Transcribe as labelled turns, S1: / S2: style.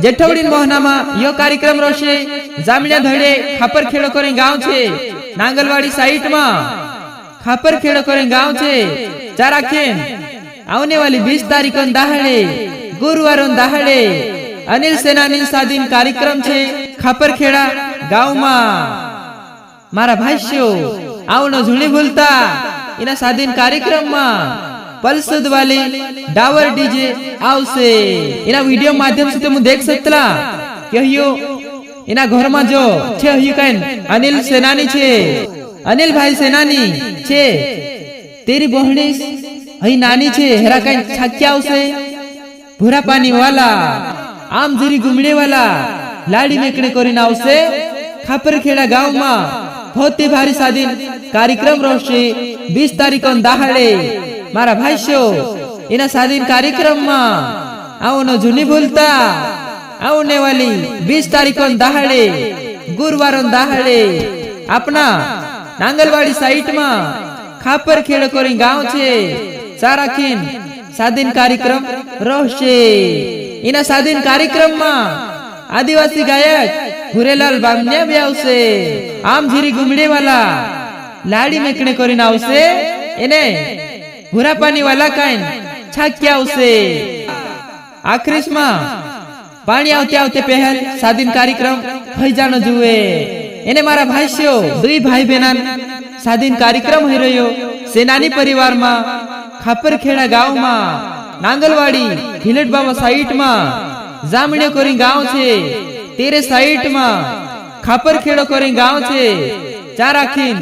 S1: जेठवड़ी मोहनामा यो कार्यक्रम रोशे जामिया धड़े खापर खेड़ो करें गांव छे नांगलवाड़ी साइट में खापर खेड़ो करें गांव छे चाराखेन आने वाली 20 तारीख दाहड़े गुरुवार दाहड़े अनिल सेनानी साधीन कार्यक्रम छे खापर खेड़ा गांव में मारा भाष्यो आवनो झूणी भूलता इना साधीन कार्यक्रम में पलसद वाली डावर डीजे आवसे इना वीडियो माध्यम से तुम देख सकतला कहियो इना घर में जो छे हयो काइन अनिल सेनानी छे अनिल भाई सेनानी छे तेरी बहनी हई नानी छे हेरा काइन छाक्या आवसे भूरा पानी वाला आम जरी घुमणे वाला लाड़ी मेकड़े करीने आवसे खापर खेड़ा गांव में बहुत ही भारी साधीन कार्यक्रम रोशे 20 तारीख दाहड़े मारा भाष्यो इना साधीन कार्यक्रम में आवनो झूनी भूलता आवने वाली 20 तारीख दाहड़े गुरुवार दाहड़े अपना नांगलवाड़ी साइट में खापर खेड़ कोरी गांव छे साराखीन साधीन कार्यक्रम रोशे इना साधीन कार्यक्रम में आदिवासी गायक भूरेलाल बामनिया भी आवसे आम झीरी घुमड़े वाला लाड़ी मेकणे करीने आवसे एने भूरा पानी वाला काइन छाक्या आवसे आखरीस में पानी आवते आवते पहल साधीन कार्यक्रम हई जानो जुए एने मारा भाष्यो दुई भाई बहन साधीन कार्यक्रम हई रह्यो सेनानी परिवार में खापर खेड़ा गांव में नांगलवाड़ी हिलेट बाबा साइट में जामणे कोरी गांव छे तेरे साइट में खापर खेड़ो कोरी गांव छे चाराखीन